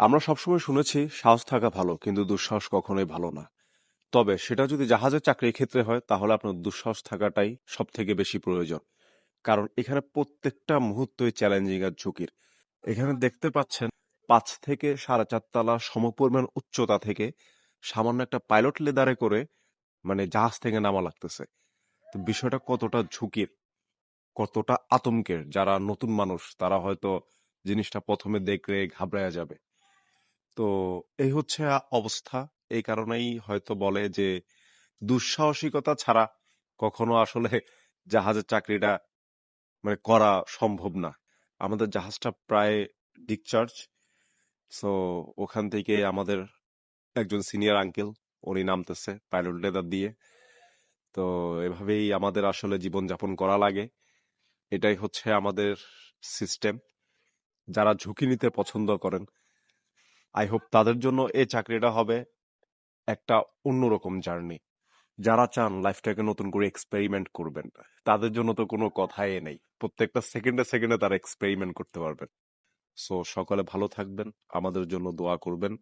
আমরা সবসময় শুনেছি সাহস থাকা ভালো কিন্তু দুঃসাহস কখনোই ভালো না। তবে সেটা যদি জাহাজের চাকরির ক্ষেত্রে হয় তাহলে আপনার দুঃসাহস থাকাটাই সব থেকে বেশি প্রয়োজন। কারণ এখানে প্রত্যেকটা মুহূর্তই চ্যালেঞ্জিং আর ঝুঁকির। এখানে দেখতে পাচ্ছেন ৫ থেকে ৪.৫ তলা সমপরিমাণ উচ্চতা থেকে সামান্য একটা পাইলট লেদারে করে মানে জাহাজ থেকে নামা লাগতেছে। তো বিষয়টা কতটা ঝুঁকির, কতটা আতঙ্কের, যারা নতুন মানুষ তারা হয়তো জিনিসটা প্রথমে দেখলে ঘাবড়ায়া যাবে। তো এই হচ্ছে অবস্থা। এই কারণেই হয়তো বলে যে দুঃসাহসিকতা ছাড়া কখনো আসলে জাহাজের চাকরিটা মানে করা সম্ভব না। আমাদের জাহাজটা প্রায় ডিসচার্জ। সো ওখান থেকে আমাদের একজন সিনিয়র আঙ্কেল উনি নামতেছে পাইলট লেদার দিয়ে। তো এভাবেই আমাদের আসলে জীবনযাপন করা লাগে। এটাই হচ্ছে আমাদের সিস্টেম। যারা ঝুঁকি নিতে পছন্দ করেন, আই হোপ তাদের জন্য এই চাকরিটা হবে একটা অন্যরকম জার্নি। যারা চান লাইফটাকে নতুন করে এক্সপেরিমেন্ট করবেন, তাদের জন্য তো কোনো কথাই নেই। প্রত্যেকটা সেকেন্ডে সেকেন্ডে তারা এক্সপেরিমেন্ট করতে পারবেন। সো সকলে ভালো থাকবেন, আমাদের জন্য দোয়া করবেন।